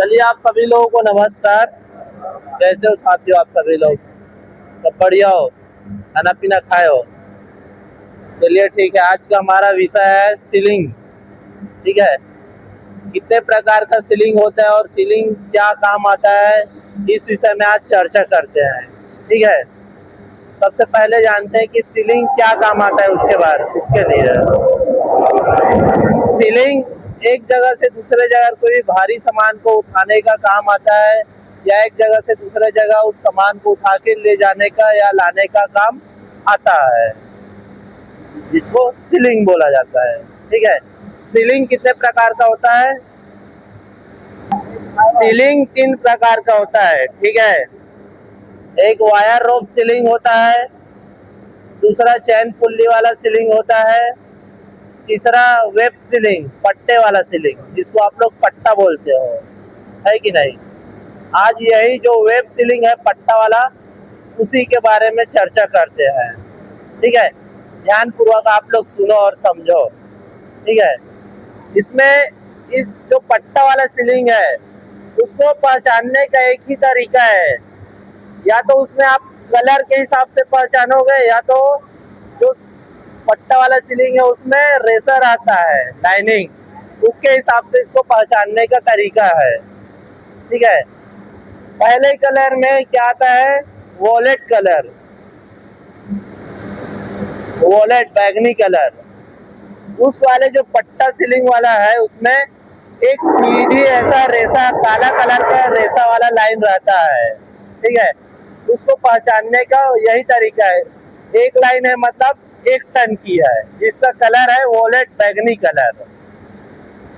चलिए, आप सभी लोगों को नमस्कार। कैसे हो साथियों आप सभी लोग? सब बढ़िया हो? खाना पीना खाए हो? चलिए ठीक है। आज का हमारा विषय है सीलिंग। ठीक है, कितने प्रकार का सीलिंग होता है और सीलिंग क्या काम आता है, इस विषय में आज चर्चा करते हैं। ठीक है, सबसे पहले जानते हैं कि सीलिंग क्या काम आता है। उसके लिए सीलिंग एक जगह से दूसरे जगह कोई भारी सामान को उठाने का काम आता है, या एक जगह से दूसरे जगह उस सामान को उठा के ले जाने का या लाने का काम आता है, जिसको सीलिंग बोला जाता है। ठीक है, सीलिंग कितने प्रकार का होता है? सीलिंग 3 प्रकार का होता है। ठीक है, एक वायर रोप सीलिंग होता है, दूसरा चैन पुल्ली वाला सीलिंग होता है, तीसरा वेब सीलिंग, पट्टे वाला सीलिंग, जिसको आप लोग पट्टा बोलते हो, है कि नहीं। आज यही जो वेब सीलिंग है, पट्टा वाला, उसी के बारे में चर्चा करते हैं। ठीक है, ध्यान पूर्वक आप लोग सुनो और समझो। ठीक है, इसमें इस जो पट्टा वाला सीलिंग है, उसको पहचानने का एक ही तरीका है, या तो उसमें आप कलर के हिसाब से पहचानोगे, या तो जो पट्टा वाला सीलिंग है उसमें रेसर आता है, लाइनिंग, उसके हिसाब से इसको पहचानने का तरीका है। ठीक है, पहले कलर में क्या आता है? वॉलेट कलर, वॉलेट बैगनी कलर। उस वाले जो पट्टा सीलिंग वाला है, उसमें एक सीधी ऐसा रेसा, काला कलर का रेसा वाला लाइन रहता है। ठीक है, उसको पहचानने का यही तरीका है। एक लाइन है मतलब 1 टन की है, जिसका कलर है वॉलेट बैगनी कलर।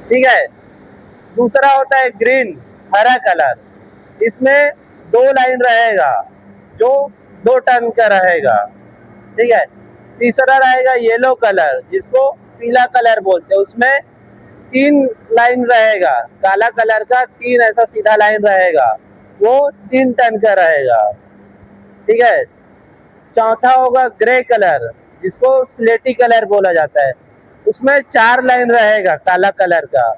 ठीक है, दूसरा होता है ग्रीन, हरा कलर। इसमें 2 लाइन रहेगा, जो 2 टन का रहेगा। ठीक है, तीसरा रहेगा येलो कलर, जिसको पीला कलर बोलते हैं। उसमें 3 लाइन रहेगा, काला कलर का 3 ऐसा सीधा लाइन रहेगा, वो 3 टन का रहेगा। ठीक है, चौथा होगा ग्रे कलर, जिसको स्लेटी कलर बोला जाता है। उसमें 4 लाइन रहेगा काला कलर का,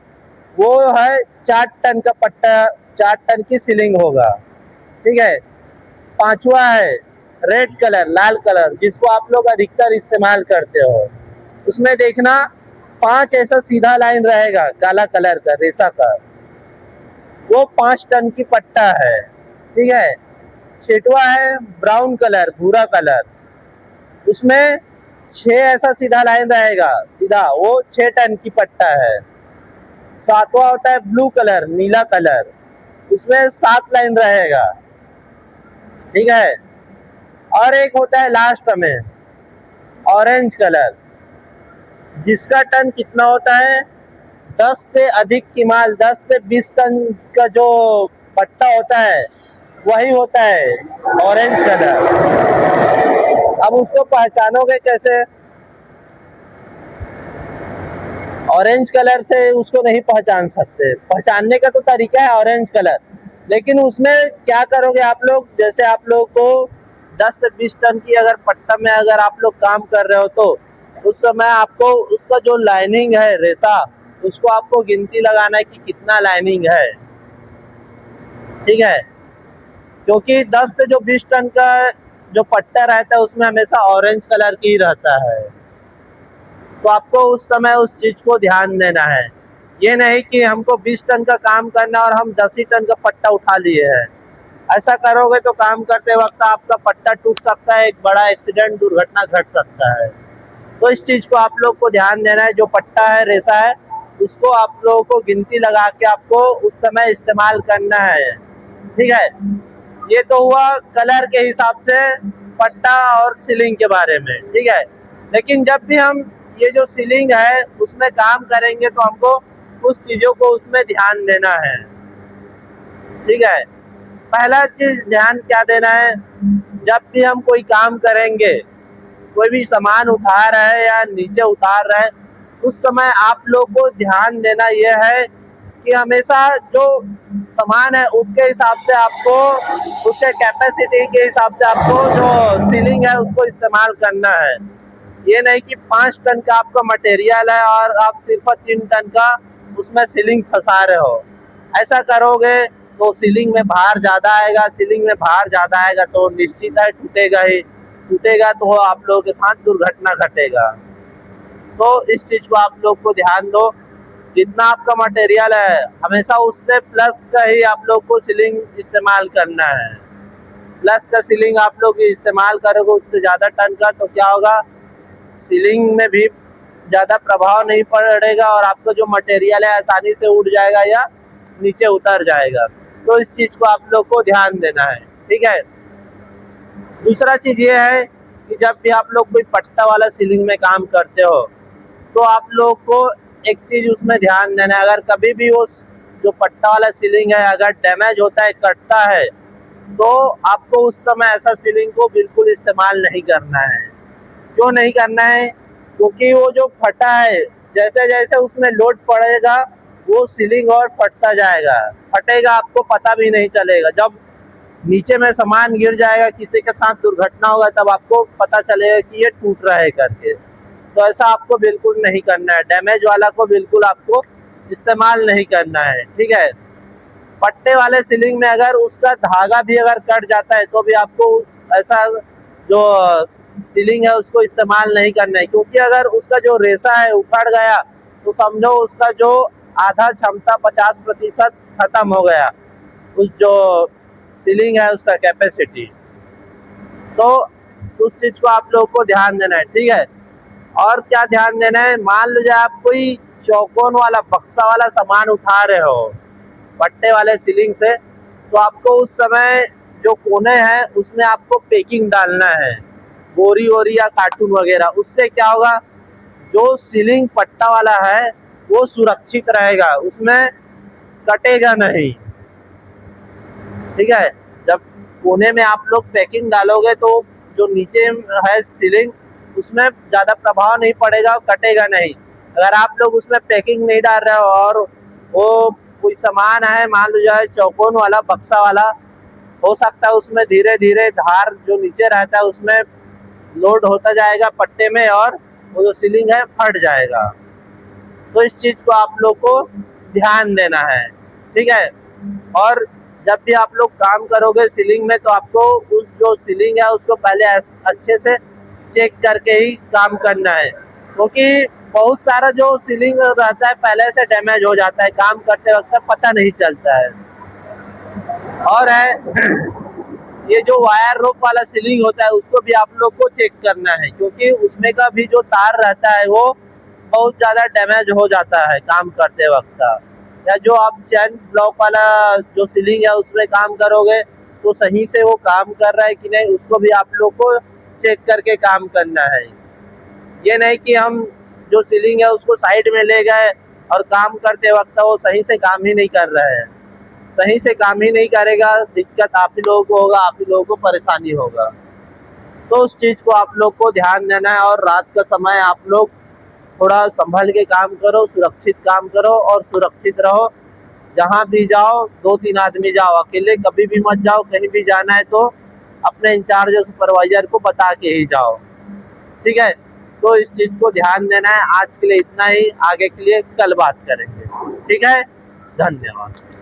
वो है 4 टन का पट्टा, 4 टन की सीलिंग होगा। ठीक है, पांचवा है रेड कलर, लाल कलर, जिसको आप लोग अधिकतर इस्तेमाल करते हो। उसमें देखना 5 ऐसा सीधा लाइन रहेगा काला कलर का, रेसा का, वो 5 टन की पट्टा है। ठीक है, छठवा है ब्राउन कलर, भूरा कलर। उसमें 6 ऐसा सीधा लाइन रहेगा, सीधा, वो 6 टन की पट्टा है। सातवां होता है ब्लू कलर, नीला कलर। उसमें 7 लाइन रहेगा। ठीक है, और एक होता है लास्ट में ऑरेंज कलर, जिसका टन कितना होता है? 10 से अधिक की माल, 10 से 20 टन का जो पट्टा होता है, वही होता है ऑरेंज कलर। अब उसको पहचानोगे कैसे? ऑरेंज कलर से उसको नहीं पहचान सकते। पहचानने का तो तरीका है ऑरेंज कलर, लेकिन उसमें क्या करोगे आप लोग? जैसे आप लोग को 10 से 20 टन की अगर पट्टा में अगर आप लोग काम कर रहे हो, तो उस समय आपको उसका जो लाइनिंग है, रेसा, उसको आपको गिनती लगाना है कि कितना लाइनिंग है। ठीक है, क्योंकि 10 से जो 20 टन का जो पट्टा रहता है, उसमें हमेशा ऑरेंज कलर की ही रहता है। तो आपको उस समय उस चीज को ध्यान देना है। ये नहीं कि हमको 20 टन का काम करना और हम 10 ही टन का पट्टा उठा लिए हैं। ऐसा करोगे तो काम करते वक्त आपका पट्टा टूट सकता है, एक बड़ा एक्सीडेंट, दुर्घटना घट सकता है। तो इस चीज को आप लोग को ध्यान देना है। जो पट्टा है, रेसा है, उसको आप लोगों को गिनती लगा के आपको उस समय इस्तेमाल करना है। ठीक है, ये तो हुआ कलर के हिसाब से पट्टा और सीलिंग के बारे में। ठीक है, लेकिन जब भी हम ये जो सीलिंग है उसमें काम करेंगे, तो हमको कुछ चीजों को उसमें ध्यान देना है। ठीक है, पहला चीज ध्यान क्या देना है? जब भी हम कोई काम करेंगे, कोई भी सामान उठा रहा है या नीचे उतार रहा है, उस समय आप लोग को ध्यान देना यह है कि हमेशा जो सामान है उसके हिसाब से आपको, उसके कैपेसिटी के हिसाब से आपको जो सीलिंग है उसको इस्तेमाल करना है। ये नहीं कि 5 टन का आपका मटेरियल है और आप सिर्फ 3 टन का उसमें सीलिंग फंसा रहे हो। ऐसा करोगे तो सीलिंग में भार ज़्यादा आएगा, सीलिंग में भार ज़्यादा आएगा तो निश्चित है टूटेगा ही, टूटेगा तो आप लोगों के साथ दुर्घटना घटेगा। तो इस चीज़ को आप लोग को ध्यान दो, जितना आपका मटेरियल है हमेशा उससे प्लस का ही आप लोग को सीलिंग इस्तेमाल करना है। प्लस का सीलिंग आप लोग इस्तेमाल करोगे उससे ज़्यादा टन का तो क्या होगा, सीलिंग में भी ज़्यादा प्रभाव नहीं पड़ेगा और आपका जो मटेरियल है आसानी से उड़ जाएगा या नीचे उतर जाएगा। तो इस चीज़ को आप लोग को ध्यान देना है, ठीक है। दूसरा चीज़ ये है कि जब भी आप लोग कोई पट्टा वाला सीलिंग में काम करते हो तो आप लोग को एक चीज़ उसमें ध्यान देना है, अगर कभी भी वो जो पट्टा वाला सीलिंग है अगर डैमेज होता है, कटता है, तो आपको उस समय ऐसा सीलिंग को बिल्कुल इस्तेमाल नहीं करना है। क्यों नहीं करना है? क्योंकि वो जो फटा है जैसे जैसे उसमें लोड पड़ेगा वो सीलिंग और फटता जाएगा, फटेगा, आपको पता भी नहीं चलेगा। जब नीचे में सामान गिर जाएगा, किसी के साथ दुर्घटना होगा, तब आपको पता चलेगा कि ये टूट रहा है करके। तो ऐसा आपको बिल्कुल नहीं करना है, डैमेज वाला को बिल्कुल आपको इस्तेमाल नहीं करना है, ठीक है। पट्टे वाले सीलिंग में अगर उसका धागा भी अगर कट जाता है तो भी आपको ऐसा जो सीलिंग है उसको इस्तेमाल नहीं करना है, क्योंकि अगर उसका जो रेसा है उखड़ गया तो समझो उसका जो आधा क्षमता 50% खत्म हो गया, उस जो सीलिंग है उसका कैपेसिटी। तो उस चीज़ को आप लोगों को ध्यान देना है, ठीक है। और क्या ध्यान देना है, मान लीजिए आप कोई चौकोन वाला बक्सा वाला सामान उठा रहे हो पट्टे वाले सीलिंग से, तो आपको उस समय जो कोने हैं उसमें आपको पैकिंग डालना है, बोरी वोरी या कार्टून वगैरह। उससे क्या होगा, जो सीलिंग पट्टा वाला है वो सुरक्षित रहेगा, उसमें कटेगा नहीं, ठीक है। जब कोने में आप लोग पैकिंग डालोगे तो जो नीचे है सीलिंग उसमें ज़्यादा प्रभाव नहीं पड़ेगा, कटेगा नहीं। अगर आप लोग उसमें पैकिंग नहीं डाल रहे हो और वो कोई सामान है मान लो जाए चौकोन वाला बक्सा वाला, हो सकता है उसमें धीरे धीरे धार जो नीचे रहता है उसमें लोड होता जाएगा पट्टे में और वो जो सीलिंग है फट जाएगा। तो इस चीज़ को आप लोग को ध्यान देना है, ठीक है। और जब भी आप लोग काम करोगे सीलिंग में तो आपको उस जो सीलिंग है उसको पहले अच्छे से चेक करके ही काम करना है, क्योंकि बहुत सारा जो सीलिंग रहता है पहले से डैमेज हो जाता है, काम करते वक्त पता नहीं चलता है। और है ये जो वायर रोप वाला सीलिंग होता है उसको भी आप लोग को चेक करना है, क्योंकि उसमें का भी जो तार रहता है वो बहुत ज़्यादा डैमेज हो जाता है काम करते वक्त। या जो आप चैन ब्लॉक वाला जो सीलिंग है उसमें काम करोगे तो सही से वो काम कर रहा है कि नहीं, उसको भी आप लोग को चेक करके काम करना है। ये नहीं कि हम जो सीलिंग है उसको साइड में ले गए और काम करते वक्त वो सही से काम ही नहीं कर रहे हैं। सही से काम ही नहीं करेगा, दिक्कत आप ही लोगों को होगा, आप ही लोगों को परेशानी होगा। तो उस चीज़ को आप लोग को ध्यान देना है। और रात का समय आप लोग थोड़ा संभल के काम करो, सुरक्षित काम करो और सुरक्षित रहो। जहाँ भी जाओ 2-3 आदमी जाओ, अकेले कभी भी मत जाओ। कहीं भी जाना है तो अपने इंचार्ज सुपरवाइजर को बता के ही जाओ, ठीक है। तो इस चीज़ को ध्यान देना है। आज के लिए इतना ही, आगे के लिए कल बात करेंगे, ठीक है। धन्यवाद।